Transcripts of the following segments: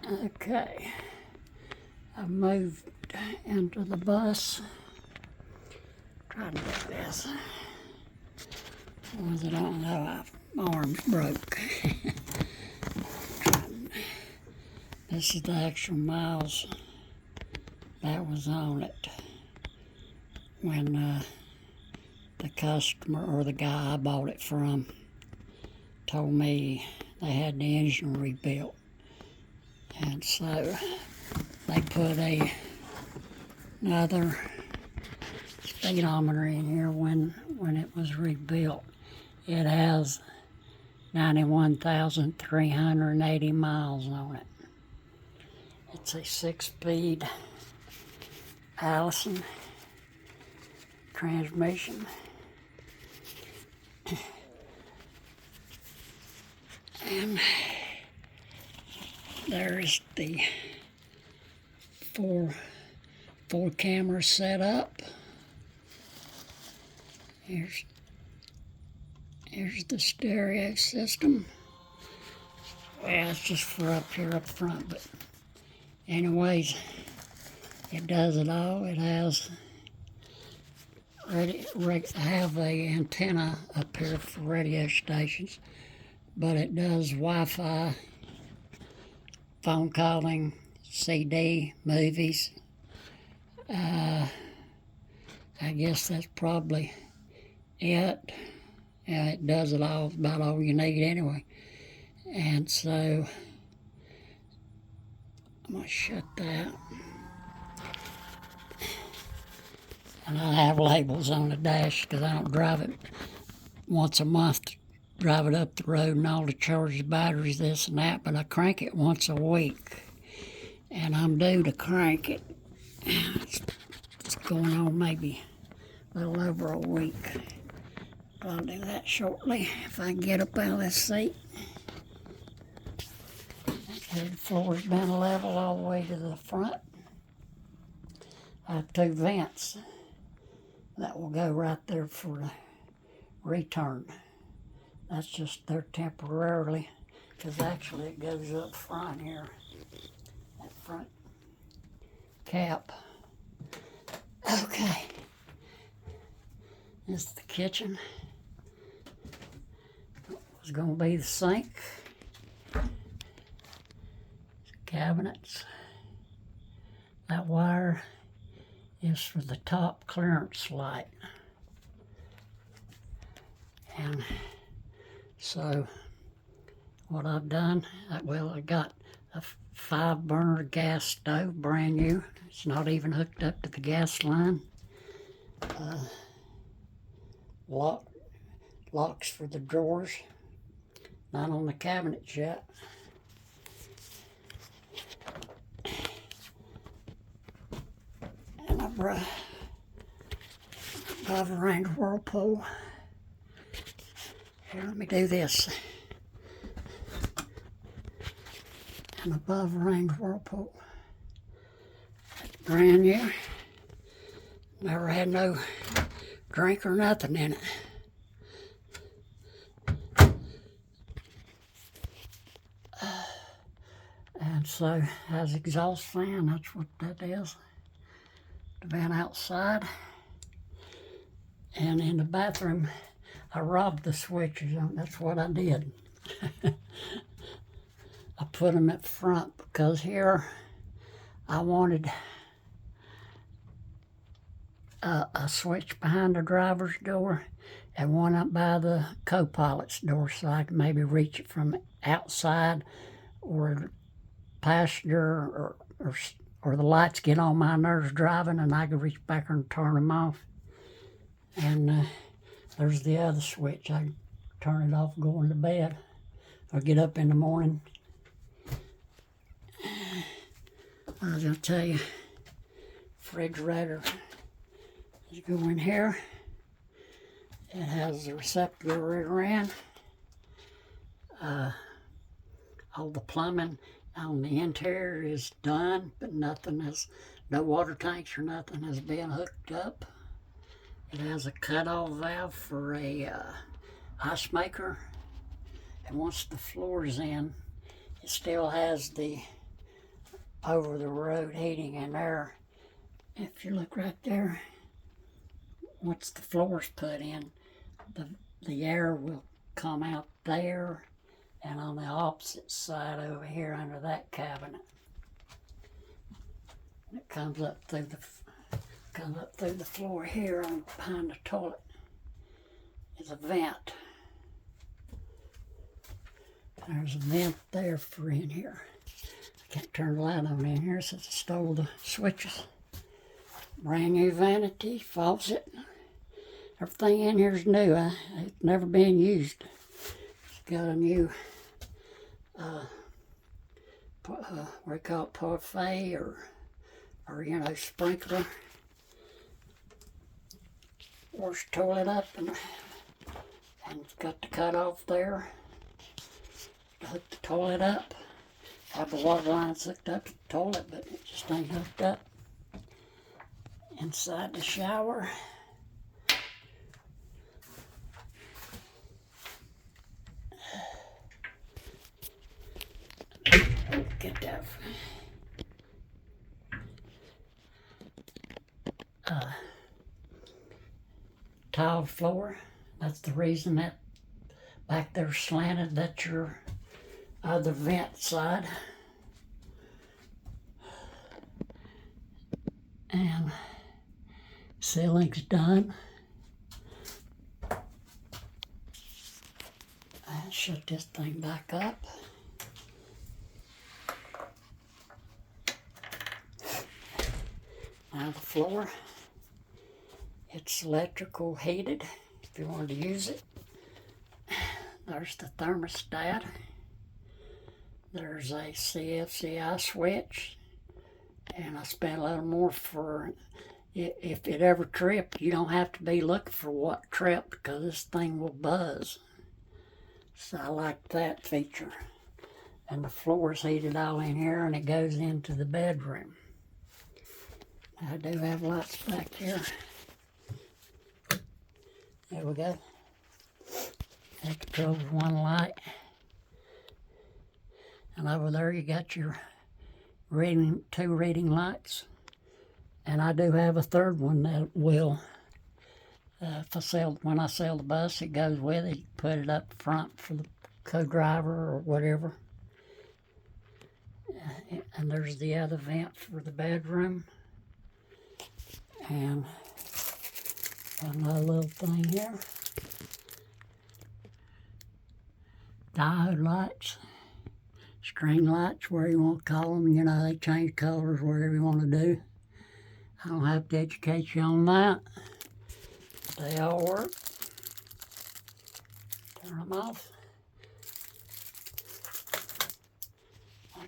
Okay, I moved into the bus. Try to do this. Ones I don't know, my arm's broke. This is the actual miles that was on it when the customer or the guy I bought it from told me they had the engine rebuilt. And so they put another speedometer in here when it was rebuilt. It has 91,380 miles on it. It's a 6-speed Allison transmission. And there's the four cameras set up. Here's the stereo system. Well, it's just for up here up front, but anyways, it does it all. It has I have a antenna up here for radio stations, but it does Wi-Fi, phone calling, CD, movies. I guess that's probably it. Yeah, it does it all, about all you need anyway. And so I'm gonna shut that. And I have labels on the dash because I don't drive it once a month to drive it up the road and all to charge the batteries, this and that, but I crank it once a week. And I'm due to crank it. It's going on maybe a little over a week. I'll do that shortly if I can get up out of this seat. Okay, the floor's been level all the way to the front. I have 2 vents that will go right there for the return. That's just there temporarily, because actually it goes up front here, that front cap. Okay, this is the kitchen. It's going to be the sink, cabinets. That wire is for the top clearance light. And so what I've done, well, I got a 5-burner gas stove, brand new. It's not even hooked up to the gas line. Locks for the drawers, not on the cabinets yet. And above range whirlpool. Here, let me do this. An above range whirlpool. That's brand new. Never had no drink or nothing in it. And so has exhaust fan, that's what that is. The van outside. And in the bathroom, I robbed the switches on. That's what I did. I put them at front because here I wanted a switch behind the driver's door and one up by the co-pilot's door, so I could maybe reach it from outside, or passenger, or the lights get on my nerves driving and I could reach back and turn them off. And there's the other switch. I can turn it off going to bed or get up in the morning. I was going to tell you, refrigerator is going here. It has the receptacle rear end. All the plumbing on the interior is done, but nothing has, no water tanks or nothing has been hooked up. It has a cutoff valve for a ice maker. And once the floor is in, it still has the over the road heating in there. If you look right there, once the floor's put in, the air will come out there and on the opposite side over here under that cabinet. And it comes up through the floor here on behind the toilet is a vent. There's a vent there for in here. I can't turn the light on in here since I stole the switches. Brand new vanity, faucet. Everything in here is new. It's never been used. It's got a new, what do you call it, parfait or you know, sprinkler. Wash the toilet up and it's got the cutoff there to hook the toilet up. Have the water lines hooked up to the toilet, but it just ain't hooked up. Inside the shower. Get that. Tiled floor. That's the reason that back there slanted. That's your other vent side. And ceiling's done. And shut this thing back up. Now the floor, it's electrical heated if you wanted to use it. There's the thermostat. There's a CFCI switch. And I spent a little more for, if it ever tripped, you don't have to be looking for what tripped because this thing will buzz. So I like that feature. And the floor's heated all in here and it goes into the bedroom. I do have lights back here. There we go. That controls one light. And over there you got your two reading lights. And I do have a third one that will, when I sell the bus, it goes with it. You put it up front for the co-driver or whatever. And there's the other vent for the bedroom. And another little thing here. Diode lights, string lights, where you want to call them. You know, they change colors, whatever you want to do. I don't have to educate you on that. They all work. Turn them off.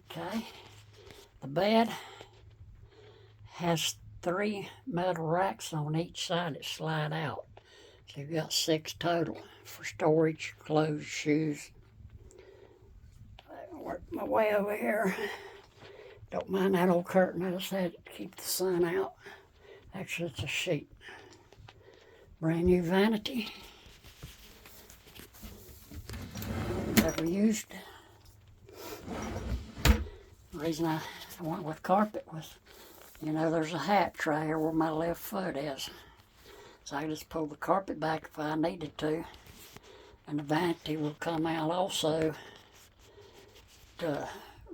Okay. The bed has 3 metal racks on each side that slide out. So you've got 6 total for storage, clothes, shoes. I work my way over here. Don't mind that old curtain, I just had to keep the sun out. Actually, it's a sheet. Brand new vanity. Never used. The reason I went with carpet was, you know, there's a hatch right here where my left foot is. So I just pull the carpet back if I needed to. And the vanity will come out also to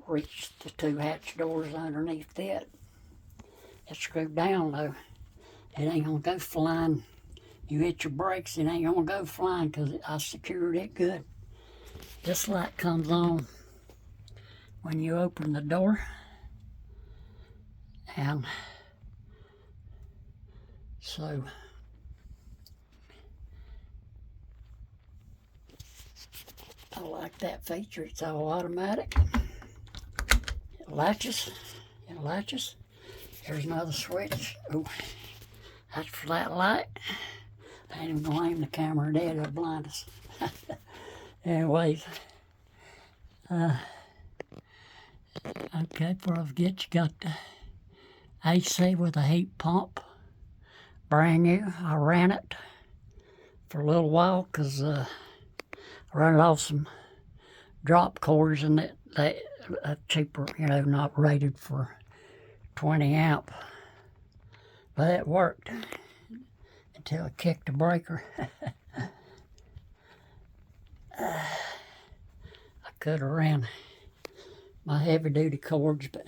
reach the 2 hatch doors underneath it. It's screwed down though. It ain't gonna go flying. You hit your brakes, it ain't gonna go flying because I secured it good. This light comes on when you open the door. And so I like that feature. It's all automatic. It latches. It latches. Here's another switch. Oh, that's for that light. I ain't even gonna aim the camera dead, it'll blind us. Anyways, okay, before I forget, you got the AC with a heat pump. Brand new. I ran it for a little while because I ran it off some drop cords, and they cheaper, not rated for 20 amp. But it worked until I kicked the breaker. I could have ran my heavy duty cords, but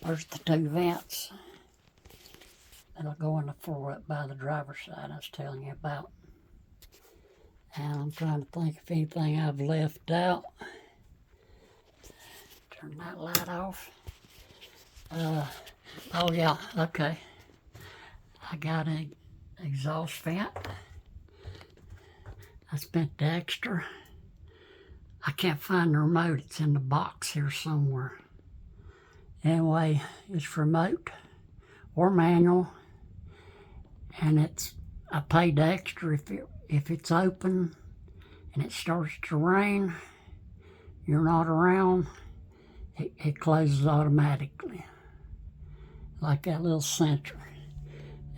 there's the 2 vents that'll go in the floor up by the driver's side I was telling you about. And I'm trying to think if anything I've left out. Turn that light off. Oh yeah, okay. I got an exhaust vent. I spent the extra. I can't find the remote. It's in the box here somewhere. Anyway, it's remote or manual, and I paid extra if it's open and it starts to rain, you're not around, it closes automatically, like that little sensor.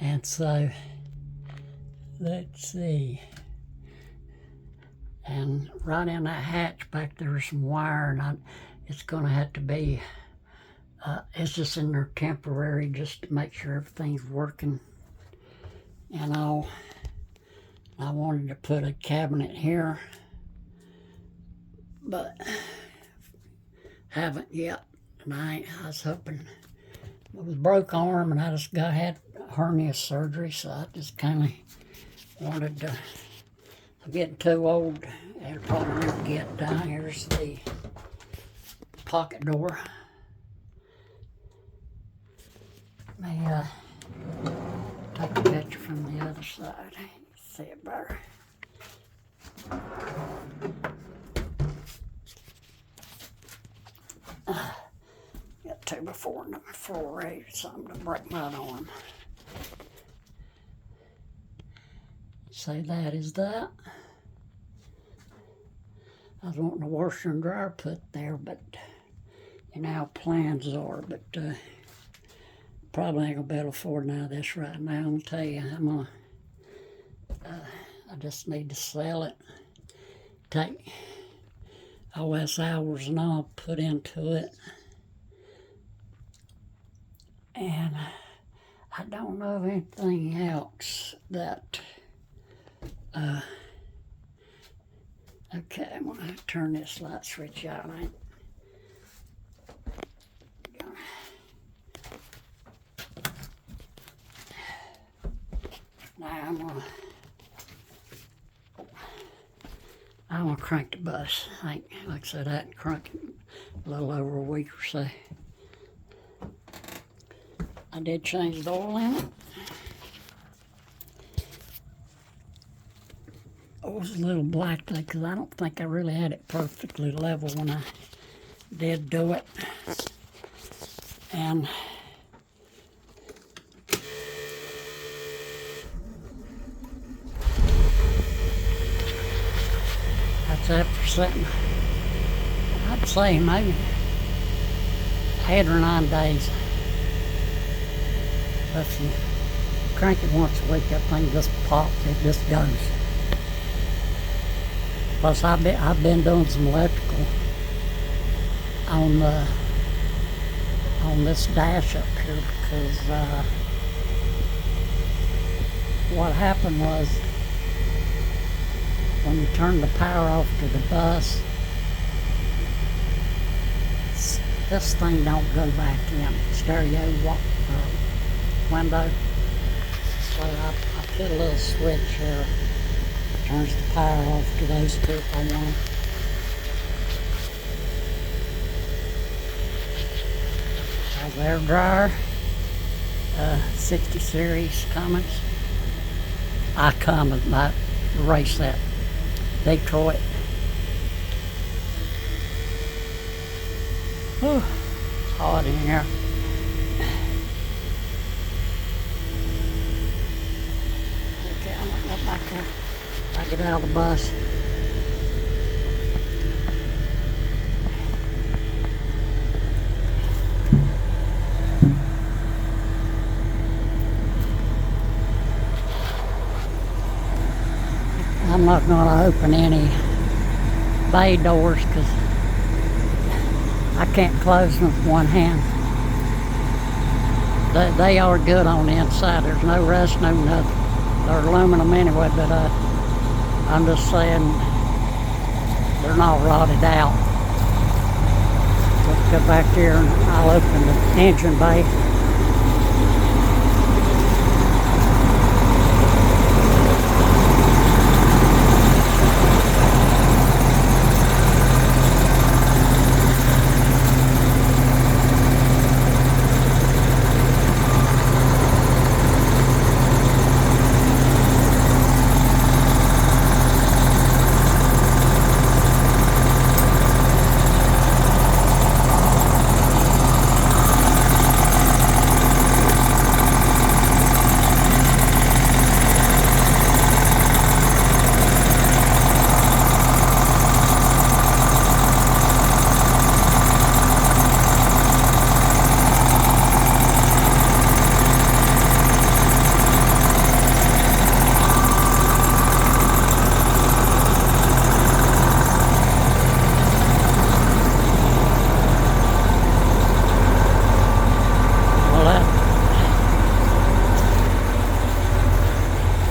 And so, let's see. And right in that hatch back there's some wire, and it's going to have to be, it's just in there temporary just to make sure everything's working and all. I wanted to put a cabinet here, but haven't yet. And I was hoping, it was broke arm, and I just had hernia surgery, so I just kind of wanted to. I'm getting too old. It'll probably never get done. Here's the pocket door. Let me take a picture from the other side. See it better. Got 2x4 and 4-8, something to break my arm. So that is that. I was wanting a washer and dryer put there, but how plans are, but probably ain't gonna be able to afford none of this right now. I'm gonna tell you, I just need to sell it. Take all this hours and all put into it. And I don't know of anything else that, okay, I'm gonna turn this light switch out. Now I'm gonna crank the bus. Like I said, I hadn't cranked it a little over a week or so. I did change the oil in it. It was a little black there because I don't think I really had it perfectly level when I did do it. And that's after setting, I'd say maybe 8 or 9 days. If you crank it once a week, that thing just pops, it just goes. Plus, I've been doing some electrical on this dash up here because what happened was when you turn the power off to the bus, this thing don't go back in stereo window. So I put a little switch here, turns the power off to those two if I want. There's the air dryer, 60 series Cummins. I erase that. Detroit. Whew, it's hot in here. Okay, I'm gonna go back there. I get out of the bus. I'm not going to open any bay doors because I can't close them with one hand. They are good on the inside. There's no rust, no nothing. They're aluminum anyway, but I'm just saying they're not rotted out. Let's go back here and I'll open the engine bay.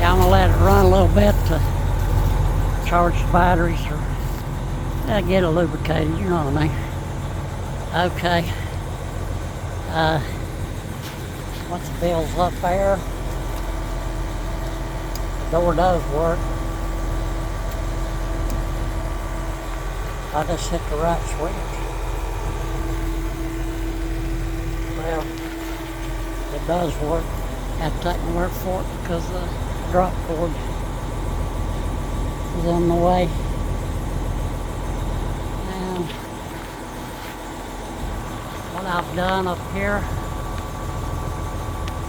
I'm gonna let it run a little bit to charge the batteries or get it lubricated, you know what I mean. Okay. Once the bill's up there, the door does work. I just hit the right switch. Well, it does work. I have to take my word for it because the drop cord is in the way. And what I've done up here,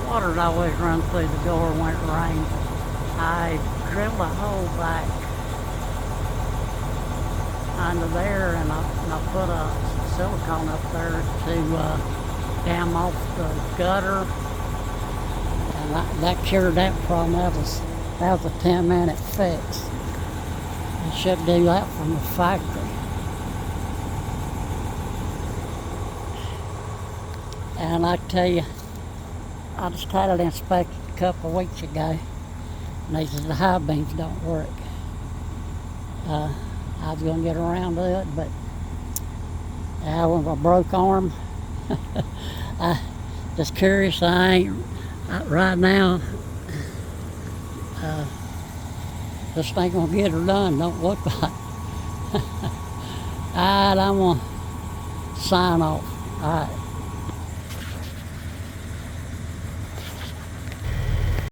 water's always run through the door when it rains. I drilled a hole back under there and I put a silicone up there to dam off the gutter. And that cured that problem. That was a 10-minute fix. I should do that from the factory. And I tell you, I just had it inspected a couple of weeks ago, and they said the high beams don't work. I was going to get around to it, but with a broke arm, I just curious. I ain't right now. This ain't gonna get her done. Don't look like. Alright, I'm gonna sign off. Alright.